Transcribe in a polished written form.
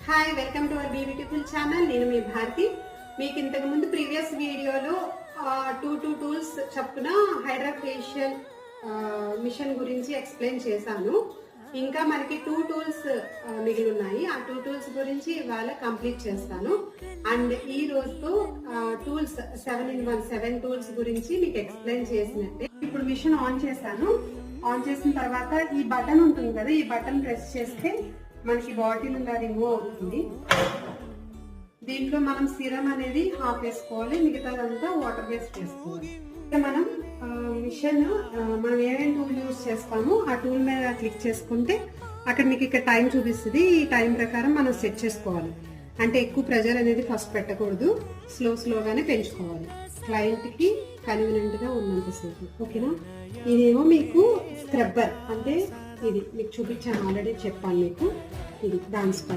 Hi, welcome to our beautiful channel. నేను మీ భారతి. మీకు ఇంతకు ముందు ప్రీవియస్ వీడియోలో 2 టూల్స్ చొప్పున హైడ్రా ఫేషియల్ మిషన్ గురించి ఎక్స్ప్లెయిన్ చేశాను. ఇంకా మనకి 2 టూల్స్ మిగిలి ఉన్నాయి. ఆ 2 టూల్స్ గురించి ఇవాళ కంప్లీట్ చేస్తాను. అండ్ ఈ రోజుతో టూల్స్ 7 టూల్స్ గురించి మీకు ఎక్స్ప్లెయిన్ చేసినట్టే. ఇప్పుడు మిషన్ ఆన్ చేశాను. ఆన్ చేసిన తర్వాత ఈ బటన్ ఉంటుంది కదా, ఈ బటన్ ప్రెస్ చేస్తే మనకి బాటిల్ ఇలా రిమూవ్ అవుతుంది. దీంట్లో మనం సిరం అనేది హాఫ్ వేసుకోవాలి, మిగతాదంతా వాటర్ వేస్ట్ వేసుకోవాలి. మనం మిషన్ మనం ఏమేమి టూల్ యూజ్ చేస్తామో ఆ టూల్ మీద క్లిక్ చేసుకుంటే అక్కడ మీకు ఇక్కడ టైం చూపిస్తుంది. ఈ టైం ప్రకారం మనం సెట్ చేసుకోవాలి. అంటే ఎక్కువ ప్రెజర్ అనేది ఫస్ట్ పెట్టకూడదు, స్లోగానే పెంచుకోవాలి, క్లయింట్కి కన్వీనియంట్గా ఉన్నంతసేపు. ఓకేనా? ఇదేమో మీకు స్క్రబ్బర్, అంటే ఇది మీకు చూపించాను, ఆల్రెడీ చెప్పాను మీకు. ఇది దాని స్టైల్.